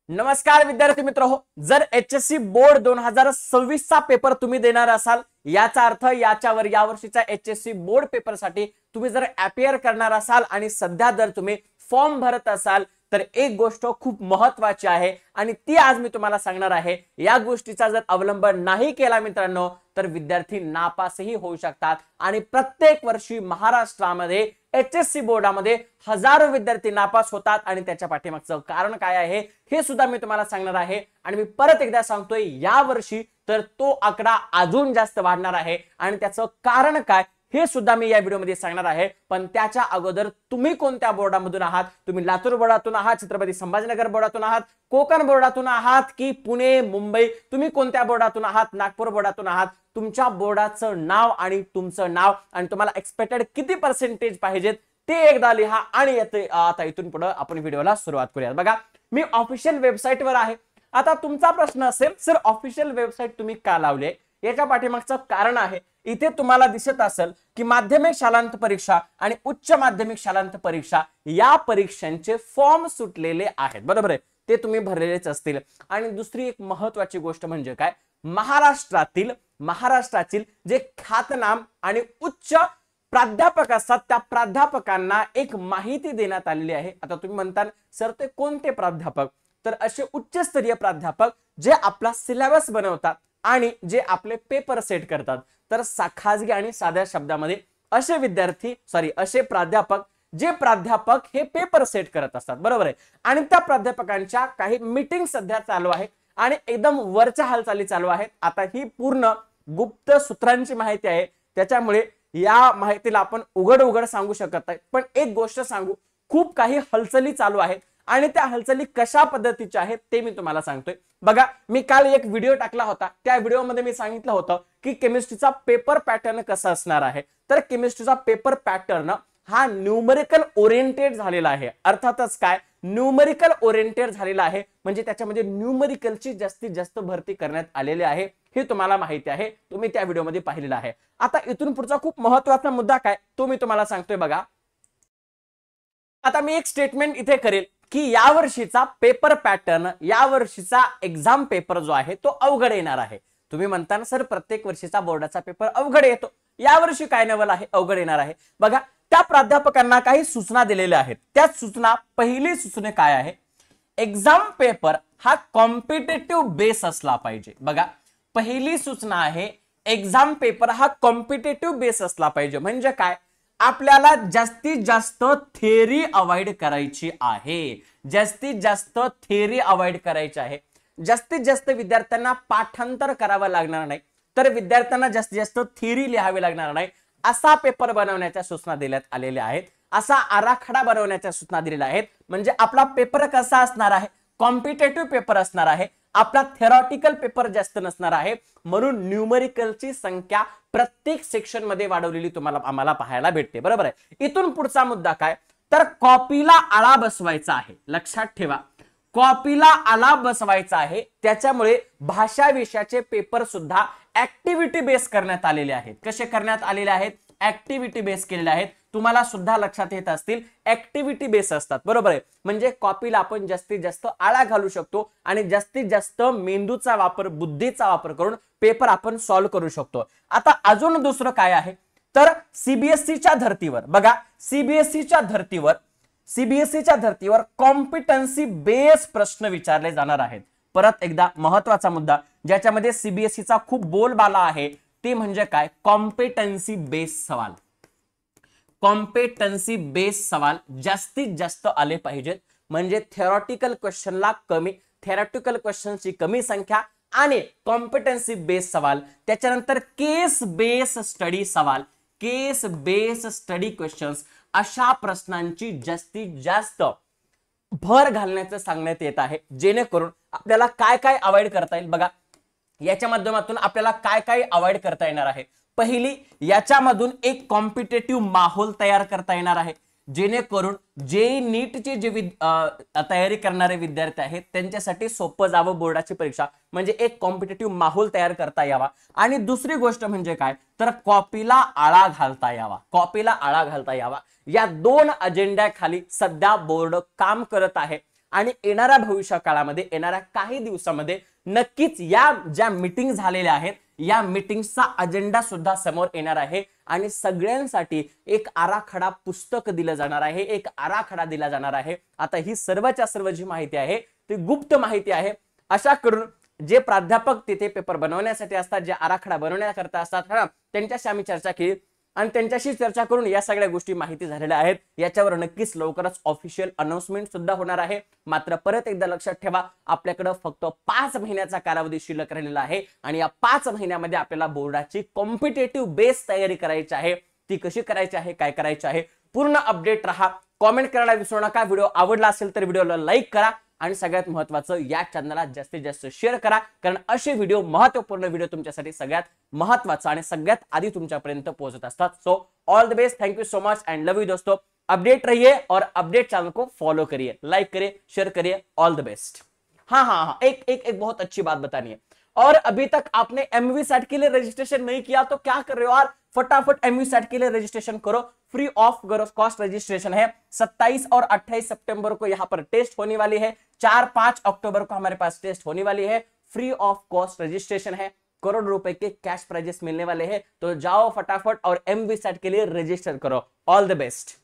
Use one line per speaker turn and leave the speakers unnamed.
नमस्कार विद्यार्थी मित्र हो, जर एचएससी बोर्ड 2026 चा पेपर तुम्ही देणार असाल, याचा अर्थ याच्यावर या वर्षीचा एचएससी बोर्ड पेपरसाठी तुम्ही जर अपियर करणार असाल आणि सध्या जर तुम्ही फॉर्म भरत असाल तर एक गोष्ट खूप महत्त्वाची आहे आणि ती आज मी तुम्हाला सांगणार आहे। या गोष्टीचा जर अवलंब नाही केला मित्रांनो तर विद्यार्थी नापासही होऊ शकतात आणि प्रत्येक वर्षी महाराष्ट्रामध्ये एचएससी बोर्डामध्ये हजारो विद्यार्थी नापास होतात आणि त्याच्या पाठीमागचं कारण काय आहे हे सुद्धा मी तुम्हाला सांगणार आहे। आणि मी परत एकदा सांगतोय, या वर्षी तर तो आकडा अजून जास्त वाढणार आहे आणि त्याचं कारण काय हे सुद्धा मी या व्हिडिओमध्ये सांगणार आहे। पण त्याच्या अगोदर तुम्ही कोणत्या बोर्डामधून आहात, तुम्ही लातूर बोर्डातून आहात, छत्रपती संभाजीनगर बोर्डातून आहात, कोकण बोर्डातून आहात की पुणे मुंबई, तुम्ही कोणत्या बोर्डातून आहात, नागपूर बोर्डातून आहात, तुमच्या बोर्डाचं नाव आणि तुमचं नाव आणि तुम्हाला एक्सपेक्टेड किती पर्सेंटेज पाहिजेत ते एकदा लिहा आणि आता इथून पुढे आपण व्हिडिओला सुरुवात करूया। बघा, मी ऑफिशियल वेबसाईटवर आहे। आता तुमचा प्रश्न असेल सर ऑफिशियल वेबसाईट तुम्ही का लावले, याच्या पाठीमागचं कारण आहे। इथे तुम्हाला दिसत असेल की माध्यमिक शालांत परीक्षा आणि उच्च माध्यमिक शालांत परीक्षा या परीक्षांचे फॉर्म सुटलेले आहेत, बरोबर आहे, ते तुम्ही भरलेलेच असतील। आणि दुसरी एक महत्त्वाची गोष्ट म्हणजे काय, महाराष्ट्रातील जे ख्यातनाम आणि उच्च प्राध्यापक असतात त्या प्राध्यापकांना एक माहिती देण्यात आलेली आहे। आता तुम्ही म्हणताल सर ते कोणते प्राध्यापक, तर असे उच्चस्तरीय प्राध्यापक जे आपला सिलेबस बनवतात आणि जे आपले पेपर सेट करतात। तर खाजगी आणि साध्या शब्दामध्ये असे प्राध्यापक हे पेपर सेट करत असतात, बरोबर आहे। आणि त्या प्राध्यापकांच्या काही मीटिंग सध्या चालू आहेत आणि एकदम वरच्या हालचाली चालू आहेत। आता ही पूर्ण गुप्त सूत्रांची माहिती आहे, त्याच्यामुळे या माहितीला आपण उघड सांगू शकत नाही। पण एक गोष्ट सांगू, खूप काही हालचाली चालू आहेत आणि त्या हालचाली कशा पद्धतीच्या आहेत ते मी तुम्हाला सांगतोय। बघा, मी काल एक व्हिडिओ टाकला होता, त्या व्हिडिओमध्ये मी सांगितलं होतं की केमिस्ट्रीचा पेपर पॅटर्न कसा असणार आहे। तर केमिस्ट्रीचा पेपर पॅटर्न हा न्यूमरिकल ओरिएंटेड झालेला आहे। अर्थातच काय न्यूमरिकल ओरिएंटेड झालेला आहे म्हणजे त्याच्यामध्ये न्यूमरिकलची जास्तीत जास्त भरती करण्यात आलेली आहे, हे तुम्हाला माहिती आहे, तुम्ही त्या व्हिडिओमध्ये पाहिलेलं आहे। आता इथून पुढचा खूप महत्त्वाचा मुद्दा काय तो मी तुम्हाला सांगतोय। बघा, आता मी एक स्टेटमेंट इथे करेल की या वर्षीचा पेपर पॅटर्न, या वर्षीचा एक्झाम पेपर जो आहे तो अवघड येणार आहे। तुम्ही म्हणता सर प्रत्येक वर्षीचा बोर्डाचा पेपर अवघड येतो, या वर्षी काय नवल आहे अवघड येणार आहे। बघा, त्या प्राध्यापकांना काही सूचना दिलेल्या आहेत। त्या सूचना, पहिली सूचना काय आहे, एक्झाम पेपर हा कॉम्पिटिटिव्ह बेस असला पाहिजे। बघा, पहिली सूचना आहे एक्झाम पेपर हा कॉम्पिटिटिव्ह बेस असला पाहिजे। म्हणजे काय, आपल्याला जास्तीत जास्त थिअरी अवॉइड करायची आहे, जास्तीत जास्त विद्यार्थ्यांना पाठांतर करावं लागणार नाही, तर विद्यार्थ्यांना जास्तीत जास्त थिअरी लिहावी लागणार नाही, असा पेपर बनवण्याच्या सूचना देण्यात आलेल्या आहेत, असा आराखडा बनवण्याच्या सूचना दिलेल्या आहेत। म्हणजे आपला पेपर कसा असणार आहे, कॉम्पिटिटिव्ह पेपर असणार आहे, आपला थेरॉटिकल पेपर जास्त नसणार आहे, म्हणून न्यूमरिकलची संख्या प्रत्येक सेक्शन मध्ये वाढवलेली आम्हाला पाहायला भेटते, बरोबर आहे। इथून पुढचा मुद्दा काय, तर कॉपीला आळा बसवायचा आहे। लक्षात ठेवा, कॉपीला आळा बसवायचा आहे, त्याच्यामुळे भाषा विषयाचे पेपर सुद्धा ऍक्टिव्हिटी बेस करण्यात आलेले आहेत। कसे करण्यात आलेले आहेत, ऍक्टिव्हिटी बेस केलेले आहेत। तुम्हाला सुद्धा लक्षात येत असतील ऍक्टिव्हिटी बेस असतात, बरोबर आहे। म्हणजे कॉपीला आपण जास्तीत जास्त आळा घालू शकतो आणि जास्तीत जास्त मेंदूचा वापर, बुद्धीचा वापर करून पेपर आपण सॉल्व्ह करू शकतो। आता अजून दुसरं काय आहे, तर सीबीएसईच्या धर्तीवर, बघा सीबीएसईच्या धर्तीवर कॉम्पिटन्सी बेस प्रश्न विचारले जाणार आहेत। परत एकदा महत्वाचा मुद्दा ज्याच्यामध्ये सीबीएसईचा खूप बोलबाला आहे ते म्हणजे काय, कॉम्पिटन्सी बेस सवाल जास्तीत जास्त आले पाहिजेत। म्हणजे थेरॉटिकल क्वेश्चनची कमी संख्या आणि कॉम्पिटन्सी बेस सवाल, त्याच्यानंतर केस बेस स्टडी क्वेश्चन्स, अशा प्रश्नांची जास्तीत जास्त भर घालण्याचं सांगण्यात येत आहे, जेणेकरून आपल्याला काय काय अवॉइड करता येईल। बघा, याच्या माध्यमातून आपल्याला काय काय अवॉइड करता येणार आहे, पहिली याच्यामधून एक कॉम्पिटिटिव्ह माहोल तयार करता येणार आहे, जेणेकरून जे नीटचे जे तयारी करणारे विद्यार्थी आहेत त्यांच्यासाठी सोपं जावं बोर्डाची परीक्षा, म्हणजे एक कॉम्पिटिटिव्ह माहोल तयार करता यावा। आणि दुसरी गोष्ट म्हणजे काय, तर कॉपीला आळा घालता यावा। या दोन अजेंड्याखाली सध्या बोर्ड काम करत आहे आणि येणाऱ्या भविष्य काळामध्ये येणाऱ्या काही दिवसामध्ये नक्कीच या ज्या मीटिंग झालेल्या आहेत या मीटिंगचा अजेंडा सुद्धा समोर येणार आहे आणि सगळ्यांसाठी एक आराखडा पुस्तक दिलं जाणार आहे, एक आराखडा दिला जाणार आहे. आता ही सर्वच्या सर्व जी माहिती आहे ती गुप्त माहिती आहे. अशा करून जे प्राध्यापक तिथे पेपर बनवण्यासाठी असतात, जे आराखडा बनवण्याकरता असतात, त्यांच्याशी आम्ही चर्चा केली आणि त्यांच्याशी चर्चा करून या सगळ्या गोष्टी माहिती झालेल्या आहेत. याच्यावर नक्कीच लवकरच ऑफिशियल अनाउन्समेंट सुद्धा होणार आहे. मात्र परत एकदा लक्षात ठेवा, आपल्याकडे फक्त 5 महिन्याचा कालावधी शिल्लक राहिलेला आहे आणि या 5 महिन्यामध्ये आपल्याला बोर्डाची कॉम्पिटेटिव्ह बेस तयारी करायची आहे. ती कशी करायची आहे, काय करायची आहे, पूर्ण अपडेट रहा. कॉमेंट करायला विसरू नका. व्हिडिओ आवडला असेल तर व्हिडिओला लाईक करा आणि सगळ्यात महत्त्वाचं या चॅनलला जास्तीत जास्त शेअर करा, कारण असे व्हिडिओ, महत्त्वपूर्ण व्हिडिओ तुमच्यासाठी सगळ्यात महत्त्वाचा आणि सगळ्यात आधी तुमच्यापर्यंत पोहोचत असतात. So all the best, thank you so much end love you दोस्तों. अपडेट रहिए और अपडेट चैनल को फॉलो करिए, लाइक करिए, शेयर करिए. All the best. हाँ, एक बहुत अच्छी बात बतानी है. और अभी तक आपने एमवी सेट के लिए रजिस्ट्रेशन नहीं किया तो क्या कर रहे हो यार, फटाफट एमवी सेट के लिए रजिस्ट्रेशन करो. फ्री ऑफ कॉस्ट रजिस्ट्रेशन है. 27 और 28 सितंबर को यहां पर टेस्ट होने वाली है. 4-5 अक्टूबर को हमारे पास टेस्ट होने वाली है. फ्री ऑफ कॉस्ट रजिस्ट्रेशन है. करोड़ रुपए के कैश प्राइजेस मिलने वाले हैं. तो जाओ फटाफट और एमवी सेट के लिए रजिस्टर करो. All the best.